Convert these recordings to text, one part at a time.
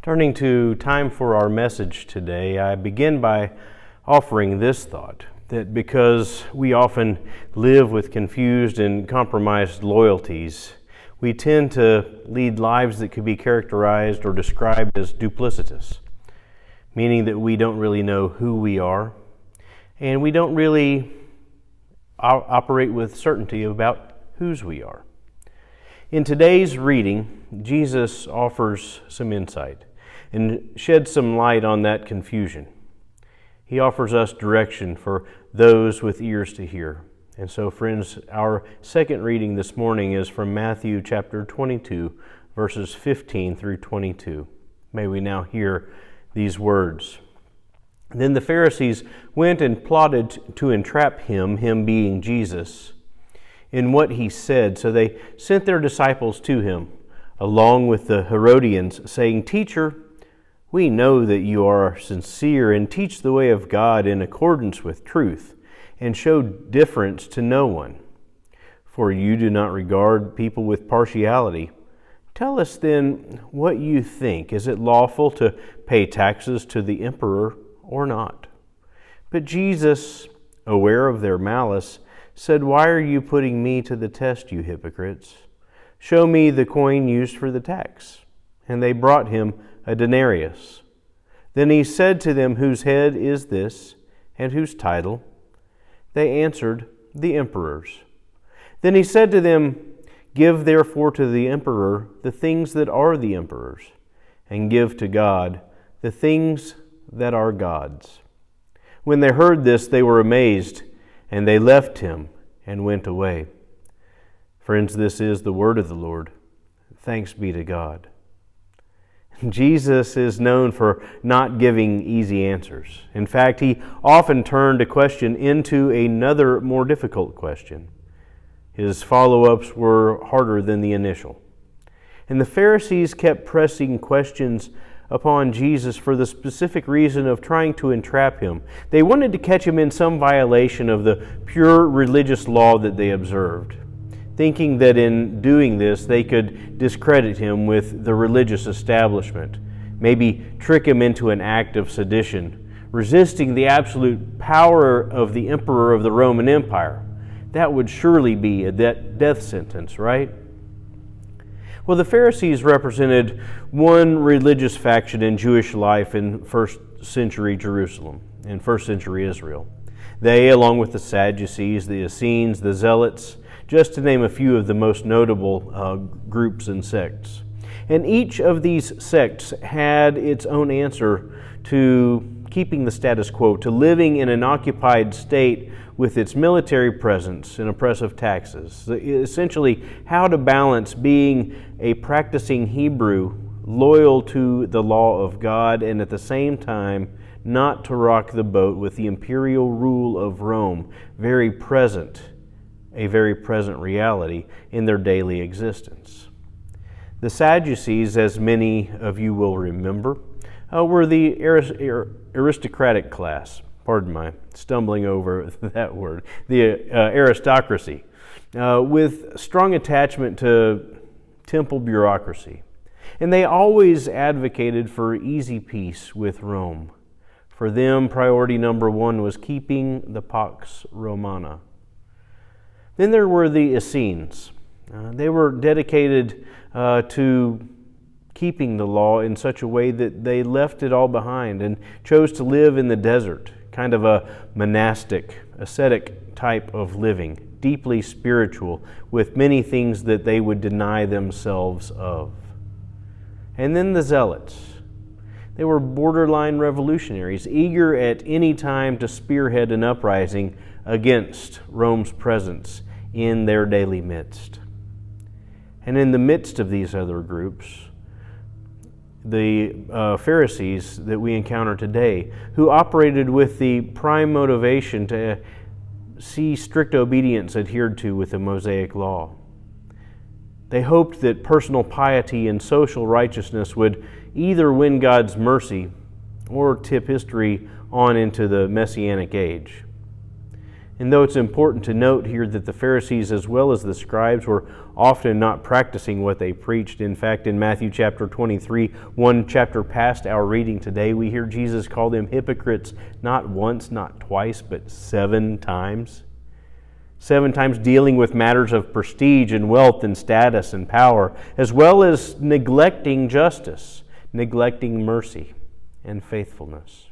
Turning to time for our message today, I begin by offering this thought, that because we often live with confused and compromised loyalties, we tend to lead lives that could be characterized or described as duplicitous, meaning that we don't really know who we are, and we don't really operate with certainty about whose we are. In today's reading, Jesus offers some insight and sheds some light on that confusion. He offers us direction for those with ears to hear. And so, friends, our second reading this morning is from Matthew chapter 22, verses 15 through 22. May we now hear these words. Then the Pharisees went and plotted to entrap him being Jesus, in what he said. So they sent their disciples to him, along with the Herodians, saying, "Teacher, we know that you are sincere and teach the way of God in accordance with truth, and show difference to no one. For you do not regard people with partiality. Tell us then what you think. Is it lawful to pay taxes to the emperor or not?" But Jesus, aware of their malice, said, "Why are you putting me to the test, you hypocrites? Show me the coin used for the tax." And they brought him a denarius. Then he said to them, "Whose head is this, and whose title?" They answered, "The emperor's." Then he said to them, "Give therefore to the emperor the things that are the emperor's, and give to God the things that are God's." When they heard this, they were amazed, and they left him and went away. Friends, this is the word of the Lord. Thanks be to God. Jesus is known for not giving easy answers. In fact, he often turned a question into another, more difficult question. His follow-ups were harder than the initial. And the Pharisees kept pressing questions upon Jesus for the specific reason of trying to entrap him. They wanted to catch him in some violation of the pure religious law that they observed, thinking that in doing this they could discredit him with the religious establishment, maybe trick him into an act of sedition, resisting the absolute power of the emperor of the Roman Empire. That would surely be a death sentence, right? Well, the Pharisees represented one religious faction in Jewish life in first century Jerusalem, in first century Israel. They, along with the Sadducees, the Essenes, the Zealots, just to name a few of the most notable groups and sects. And each of these sects had its own answer to keeping the status quo, to living in an occupied state with its military presence and oppressive taxes. Essentially, how to balance being a practicing Hebrew, loyal to the law of God, and at the same time not to rock the boat with the imperial rule of Rome, a very present reality in their daily existence. The Sadducees, as many of you will remember, were the aristocratic class. Pardon my stumbling over that word. The aristocracy, with strong attachment to temple bureaucracy. And they always advocated for easy peace with Rome. For them, priority number one was keeping the Pax Romana. Then there were the Essenes. They were dedicated to keeping the law in such a way that they left it all behind and chose to live in the desert, kind of a monastic, ascetic type of living, deeply spiritual, with many things that they would deny themselves of. And then the Zealots. They were borderline revolutionaries, eager at any time to spearhead an uprising against Rome's presence in their daily midst. And in the midst of these other groups, the Pharisees that we encounter today, who operated with the prime motivation to see strict obedience adhered to with the Mosaic law. They hoped that personal piety and social righteousness would either win God's mercy or tip history on into the Messianic age. And though it's important to note here that the Pharisees as well as the scribes were often not practicing what they preached. In fact, in Matthew chapter 23, one chapter past our reading today, we hear Jesus call them hypocrites not once, not twice, but 7 times. 7 times dealing with matters of prestige and wealth and status and power, as well as neglecting justice, neglecting mercy and faithfulness.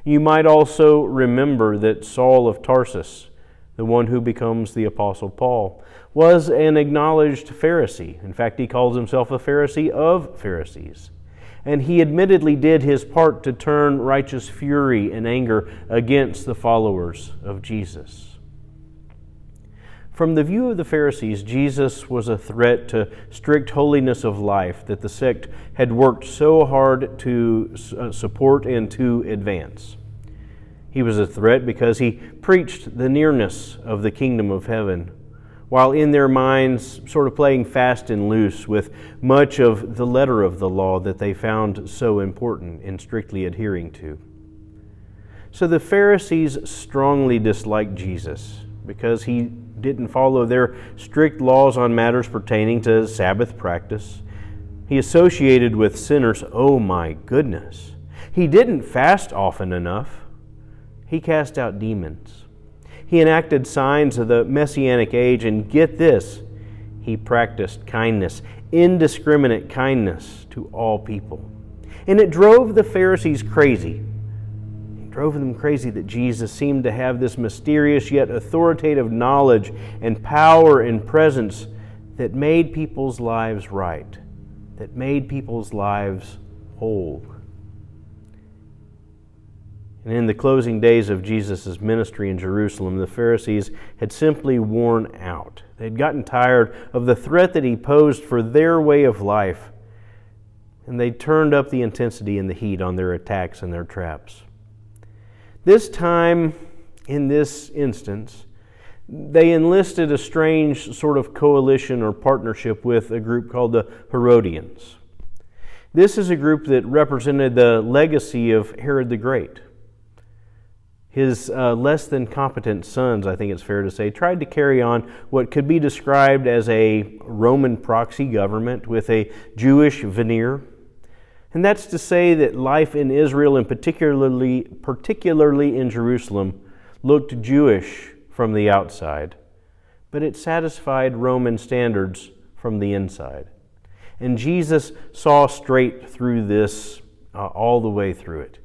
You might also remember that Saul of Tarsus, the one who becomes the Apostle Paul, was an acknowledged Pharisee. In fact, he calls himself a Pharisee of Pharisees. And he admittedly did his part to turn righteous fury and anger against the followers of Jesus. From the view of the Pharisees, Jesus was a threat to strict holiness of life that the sect had worked so hard to support and to advance. He was a threat because he preached the nearness of the kingdom of heaven, while in their minds sort of playing fast and loose with much of the letter of the law that they found so important in strictly adhering to. So the Pharisees strongly disliked Jesus because he didn't follow their strict laws on matters pertaining to Sabbath practice. He associated with sinners. Oh my goodness. He didn't fast often enough. He cast out demons. He enacted signs of the Messianic age, and get this, he practiced kindness, indiscriminate kindness to all people. And it drove the Pharisees crazy. Drove them crazy that Jesus seemed to have this mysterious yet authoritative knowledge and power and presence that made people's lives right, that made people's lives whole. And in the closing days of Jesus' ministry in Jerusalem, the Pharisees had simply worn out. They'd gotten tired of the threat that he posed for their way of life, and they turned up the intensity and the heat on their attacks and their traps. This time, in this instance, they enlisted a strange sort of coalition or partnership with a group called the Herodians. This is a group that represented the legacy of Herod the Great. His less than competent sons, I think it's fair to say, tried to carry on what could be described as a Roman proxy government with a Jewish veneer. And that's to say that life in Israel, and particularly in Jerusalem, looked Jewish from the outside, but it satisfied Roman standards from the inside. And Jesus saw straight through this, all the way through it.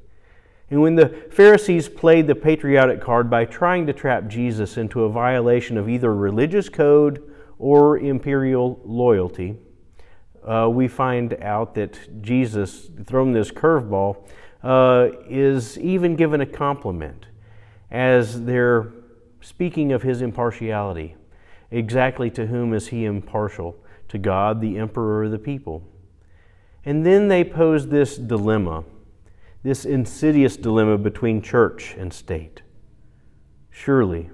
And when the Pharisees played the patriotic card by trying to trap Jesus into a violation of either religious code or imperial loyalty, we find out that Jesus, thrown this curveball, is even given a compliment as they're speaking of his impartiality. Exactly to whom is he impartial? To God, the emperor, or the people? And then they pose this dilemma, this insidious dilemma between church and state. Surely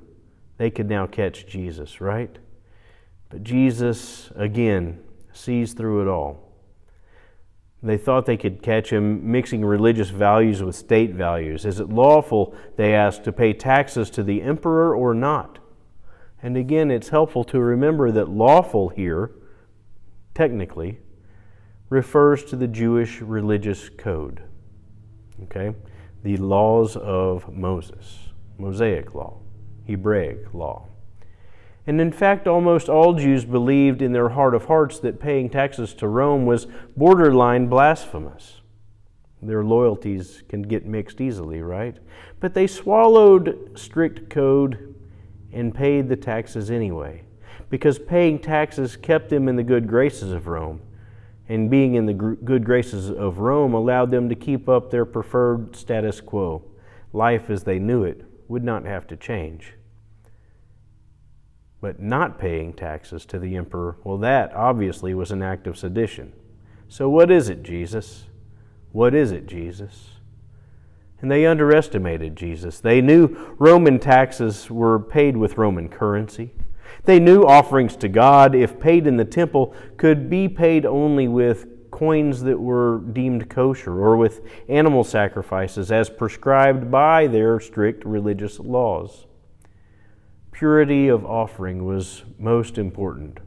they could now catch Jesus, right? But Jesus, again, sees through it all. They thought they could catch him mixing religious values with state values. Is it lawful, they asked, to pay taxes to the emperor or not? And again, it's helpful to remember that lawful here, technically, refers to the Jewish religious code. Okay? The laws of Moses, Mosaic law, Hebraic law. And in fact, almost all Jews believed in their heart of hearts that paying taxes to Rome was borderline blasphemous. Their loyalties can get mixed easily, right? But they swallowed strict code and paid the taxes anyway, because paying taxes kept them in the good graces of Rome. And being in the good graces of Rome allowed them to keep up their preferred status quo. Life as they knew it would not have to change. But not paying taxes to the emperor, well, that obviously was an act of sedition. So what is it, Jesus? What is it, Jesus? And they underestimated Jesus. They knew Roman taxes were paid with Roman currency. They knew offerings to God, if paid in the temple, could be paid only with coins that were deemed kosher or with animal sacrifices as prescribed by their strict religious laws. purity of offering was most important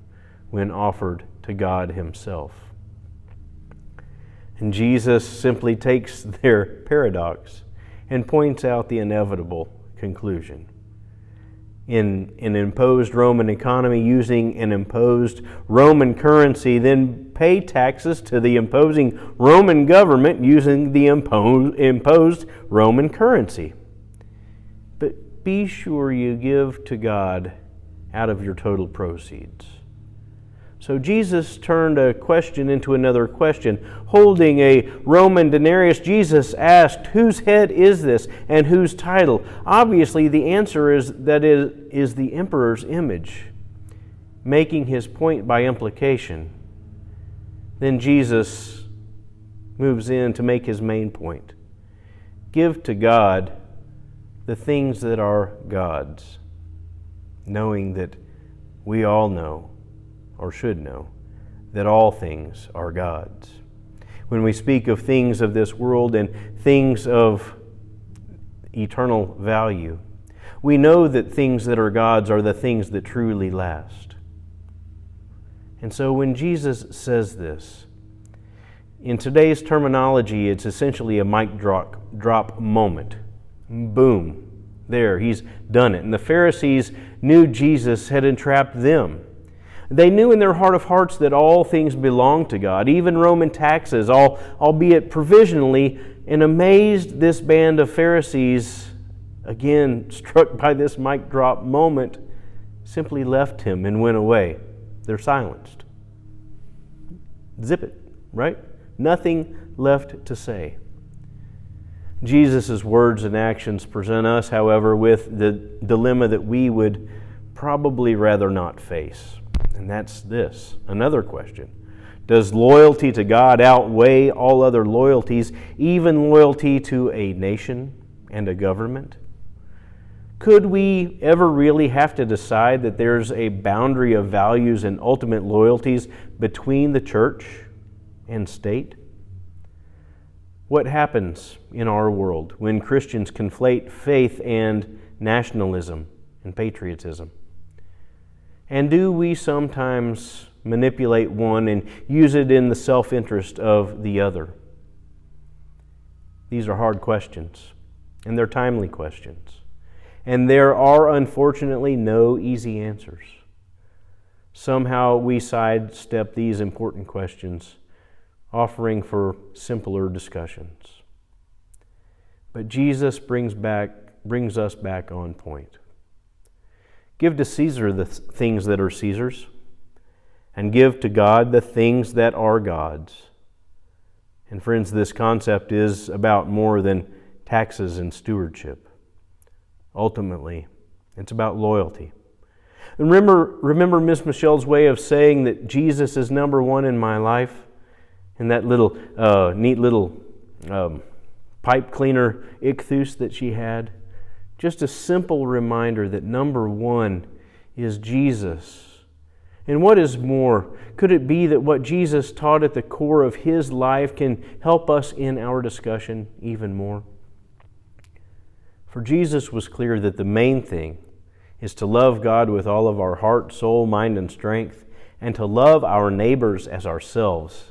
when offered to God Himself. And Jesus simply takes their paradox and points out the inevitable conclusion. In an imposed Roman economy, using an imposed Roman currency, then pay taxes to the imposing Roman government using the imposed Roman currency. But be sure you give to God out of your total proceeds. So Jesus turned a question into another question. Holding a Roman denarius, Jesus asked, "Whose head is this, and whose title?" Obviously, the answer is that it is the emperor's image, making his point by implication. Then Jesus moves in to make his main point. Give to God the things that are God's, knowing that we all know, or should know, that all things are God's. When we speak of things of this world and things of eternal value, we know that things that are God's are the things that truly last. And so when Jesus says this, in today's terminology, it's essentially a mic drop moment. Boom. There, he's done it. And the Pharisees knew Jesus had entrapped them. They knew in their heart of hearts that all things belonged to God, even Roman taxes, albeit provisionally, and amazed this band of Pharisees, again struck by this mic drop moment, simply left him and went away. They're silenced. Zip it, right? Nothing left to say. Jesus' words and actions present us, however, with the dilemma that we would probably rather not face. And that's this, another question. Does loyalty to God outweigh all other loyalties, even loyalty to a nation and a government? Could we ever really have to decide that there's a boundary of values and ultimate loyalties between the church and state? What happens in our world when Christians conflate faith and nationalism and patriotism? And do we sometimes manipulate one and use it in the self-interest of the other? These are hard questions, and they're timely questions. And there are, unfortunately, no easy answers. Somehow we sidestep these important questions, offering for simpler discussions. But Jesus brings us back on point. Give to Caesar the things that are Caesar's, and give to God the things that are God's. And friends, this concept is about more than taxes and stewardship. Ultimately, it's about loyalty. And remember Miss Michelle's way of saying that Jesus is number one in my life? And that little neat little pipe cleaner ichthus that she had? Just a simple reminder that number one is Jesus. And what is more, could it be that what Jesus taught at the core of His life can help us in our discussion even more? For Jesus was clear that the main thing is to love God with all of our heart, soul, mind, and strength, and to love our neighbors as ourselves.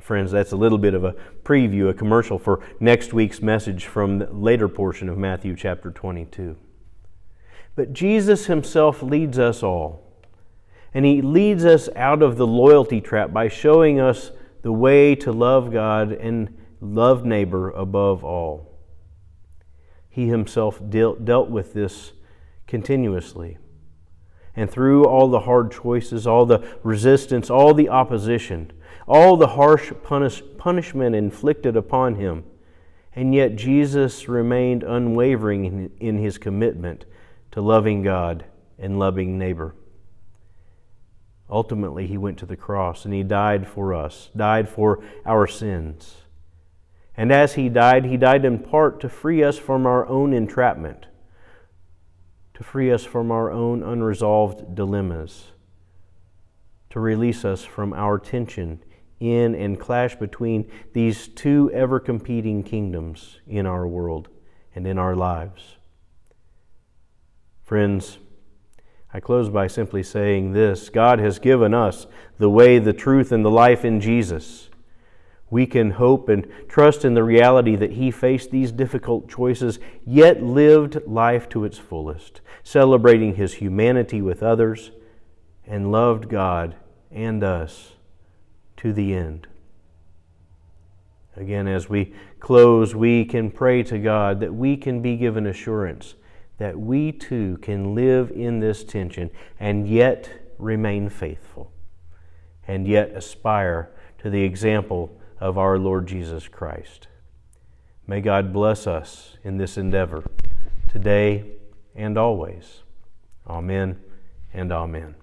Friends, that's a little bit of a preview, a commercial for next week's message from the later portion of Matthew chapter 22. But Jesus Himself leads us all, and He leads us out of the loyalty trap by showing us the way to love God and love neighbor above all. He Himself dealt with this continuously. And through all the hard choices, all the resistance, all the opposition, all the harsh punishment inflicted upon Him, and yet Jesus remained unwavering in His commitment to loving God and loving neighbor. Ultimately, He went to the cross and He died for us, died for our sins. And as He died in part to free us from our own entrapment, to free us from our own unresolved dilemmas, to release us from our tension in and clash between these two ever-competing kingdoms in our world and in our lives. Friends, I close by simply saying this: God has given us the way, the truth, and the life in Jesus. We can hope and trust in the reality that He faced these difficult choices, yet lived life to its fullest, celebrating His humanity with others, and loved God and us to the end. Again, as we close, we can pray to God that we can be given assurance that we too can live in this tension and yet remain faithful, and yet aspire to the example of our Lord Jesus Christ. May God bless us in this endeavor today and always. Amen and amen.